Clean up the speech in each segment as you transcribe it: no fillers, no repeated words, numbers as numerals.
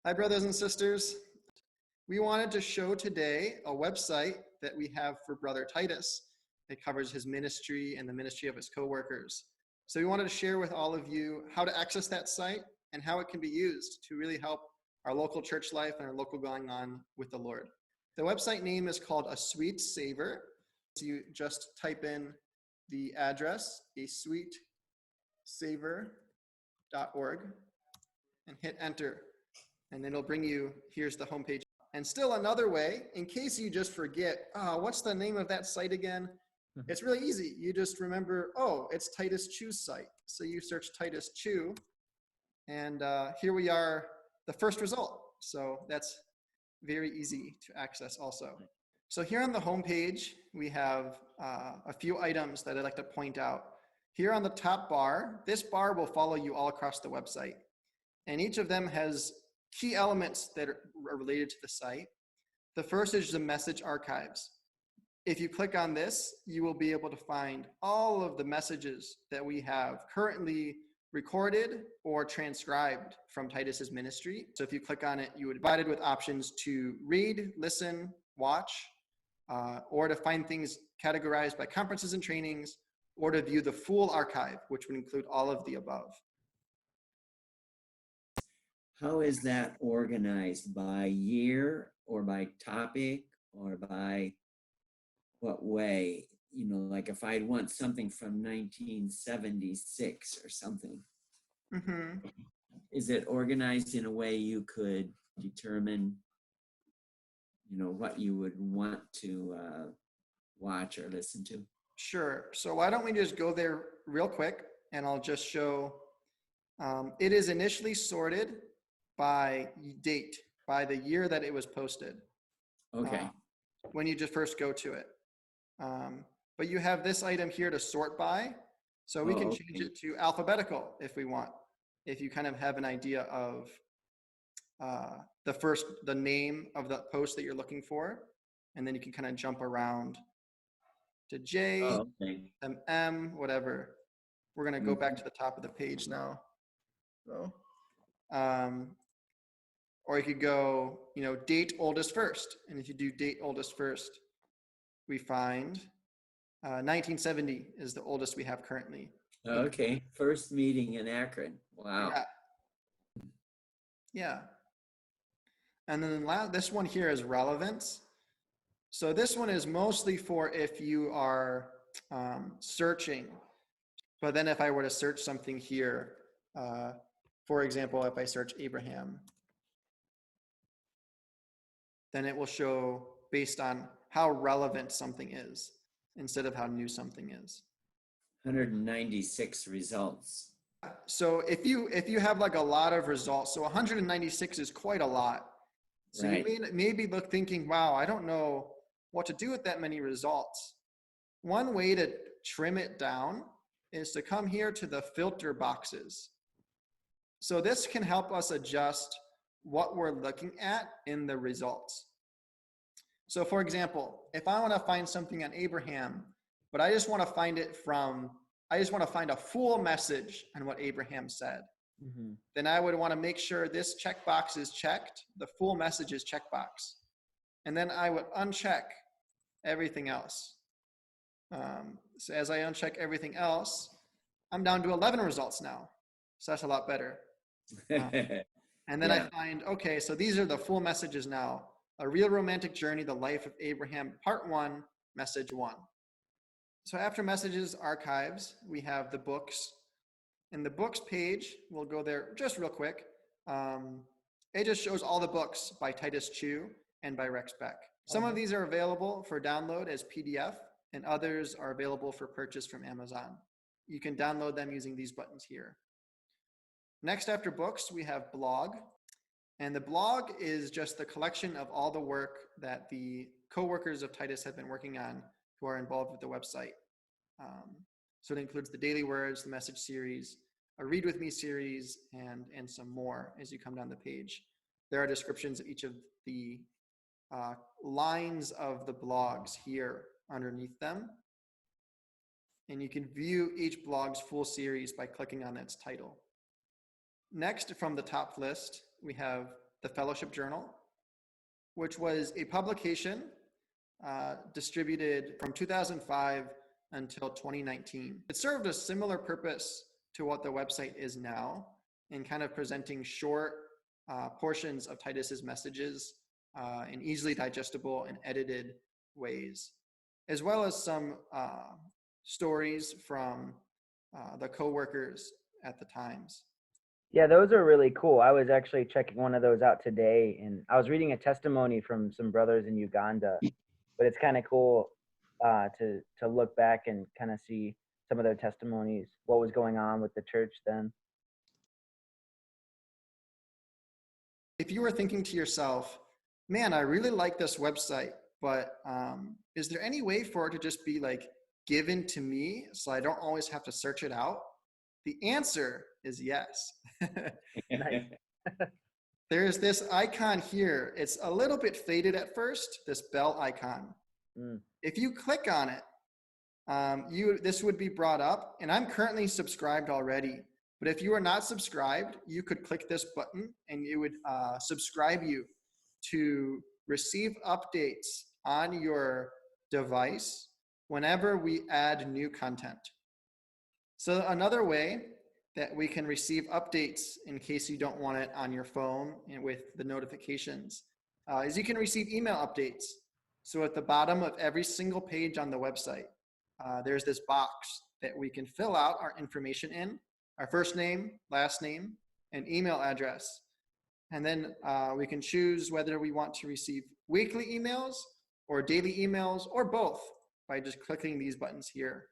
Hi, brothers and sisters. We wanted to show today a website that we have for Brother Titus. It covers his ministry and the ministry of his co-workers. So we wanted to share with all of you how to access that site and how it can be used to really help our local church life and our local going on with the Lord. The website name is called A Sweet Savor. So you just type in the address, asweetsavor.org, and hit enter. And then it'll bring you, here's the homepage. And still another way, in case you just forget, what's the name of that site again? It's really easy. You just remember, it's Titus Chu's site. So you search Titus Chu, and here we are, the first result. So that's very easy to access also. So here on the homepage, we have a few items that I'd like to point out. Here on the top bar, this bar will follow you all across the website. And each of them has key elements that are related to the site. The first is the message archives. If you click on this, you will be able to find all of the messages that we have currently recorded or transcribed from Titus's ministry. So if you click on it, you would be provided with options to read, listen, watch, or to find things categorized by conferences and trainings, or to view the full archive, which would include all of the above. How is that organized? By year or by topic or by what way? You know, like if I'd want something from 1976 or something, is it organized in a way you could determine, you know, what you would want to watch or listen to? Sure. So why don't we just go there real quick, and I'll just show. It is initially sorted by date, by the year that it was posted. Okay. When you just first go to it. But you have this item here to sort by. So we can change it to alphabetical if we want. If you kind of have an idea of the name of the post that you're looking for, and then you can kind of jump around to J, M, whatever. We're going to go back to the top of the page now. So, or you could go, date oldest first. And if you do date oldest first, we find 1970 is the oldest we have currently. Okay, first meeting in Akron. Wow. Yeah. And then this one here is relevance. So this one is mostly for if you are searching. But then if I were to search something here, for example, if I search Abraham, then it will show based on how relevant something is instead of how new something is. 196 results. So if you have like a lot of results, so 196 is quite a lot. So right. You may be thinking, wow, I don't know what to do with that many results. One way to trim it down is to come here to the filter boxes. So this can help us adjust what we're looking at in the results. So for example, if I want to find something on Abraham, but I just want to find a full message on what Abraham said, then I would want to make sure this checkbox is checked, the full message is checkbox. And then I would uncheck everything else. So as I uncheck everything else, I'm down to 11 results now. So that's a lot better. And then I find, okay, so these are the full messages now. A Real Romantic Journey, The Life of Abraham, Part 1, Message 1. So after messages, archives, we have the books. In the books page, we'll go there just real quick. It just shows all the books by Titus Chu and by Rex Beck. Some of these are available for download as PDF, and others are available for purchase from Amazon. You can download them using these buttons here. Next, after books, we have blog. And the blog is just the collection of all the work that the co-workers of Titus have been working on who are involved with the website. So it includes the daily words, the message series, a read with me series, and some more as you come down the page. There are descriptions of each of the lines of the blogs here underneath them. And you can view each blog's full series by clicking on its title. Next, from the top list, we have the Fellowship Journal, which was a publication distributed from 2005 until 2019. It served a similar purpose to what the website is now, in kind of presenting short portions of Titus's messages in easily digestible and edited ways, as well as some stories from the co-workers at the times. Yeah, those are really cool. I was actually checking one of those out today, and I was reading a testimony from some brothers in Uganda. But it's kind of cool to look back and kind of see some of their testimonies, what was going on with the church then. If you were thinking to yourself, man, I really like this website, but is there any way for it to just be like given to me so I don't always have to search it out? The answer is yes. There's this icon here. It's a little bit faded at first, this bell icon. If you click on it, this would be brought up, and I'm currently subscribed already. But if you are not subscribed, you could click this button and it would subscribe you to receive updates on your device whenever we add new content. So another way that we can receive updates in case you don't want it on your phone and with the notifications is you can receive email updates. So at the bottom of every single page on the website, there's this box that we can fill out our information in, our first name, last name, and email address. And then we can choose whether we want to receive weekly emails or daily emails or both by just clicking these buttons here.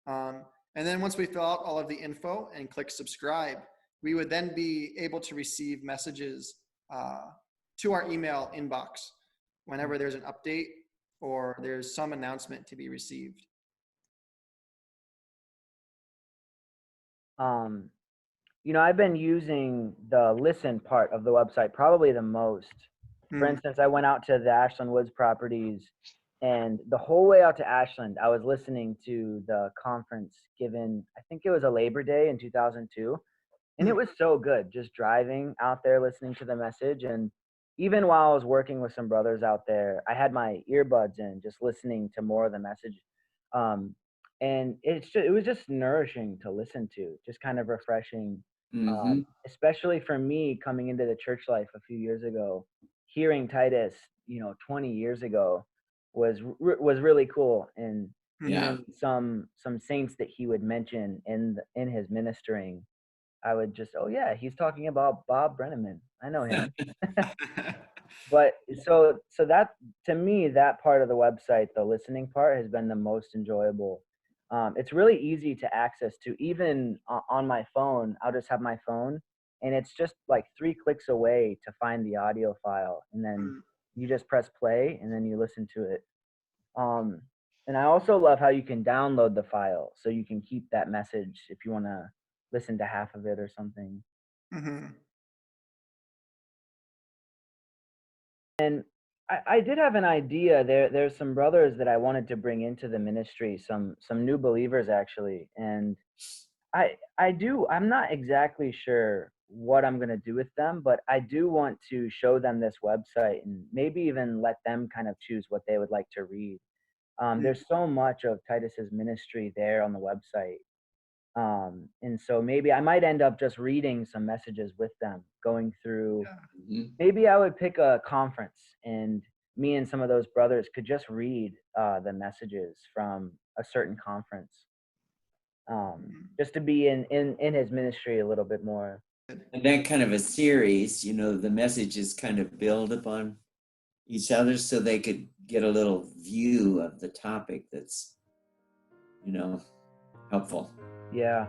And then once we fill out all of the info and click subscribe, we would then be able to receive messages to our email inbox whenever there's an update or there's some announcement to be received. I've been using the listen part of the website probably the most. For instance, I went out to the Ashland Woods properties, and the whole way out to Ashland, I was listening to the conference given, I think it was a Labor Day in 2002. And it was so good just driving out there, listening to the message. And even while I was working with some brothers out there, I had my earbuds in, just listening to more of the message. And it was just nourishing to listen to, just kind of refreshing, especially for me coming into the church life a few years ago. Hearing Titus, 20 years ago was really cool. And even some saints that he would mention in his ministering, I would just, oh yeah, he's talking about Bob Brenneman. I know him. But so that, to me, that part of the website, the listening part, has been the most enjoyable. It's really easy to access to. Even on my phone, I'll just have my phone, and it's just like 3 clicks away to find the audio file, and then you just press play, and then you listen to it. And I also love how you can download the file, so you can keep that message if you want to listen to half of it or something. And I did have an idea. There's some brothers that I wanted to bring into the ministry, some new believers actually. And I'm not exactly sure what I'm going to do with them, but I do want to show them this website and maybe even let them kind of choose what they would like to read. There's so much of Titus's ministry there on the website. And so maybe I might end up just reading some messages with them, going through. Maybe I would pick a conference, and me and some of those brothers could just read the messages from a certain conference, just to be in his ministry a little bit more. And that kind of a series, the messages kind of build upon each other, so they could get a little view of the topic that's, helpful. Yeah.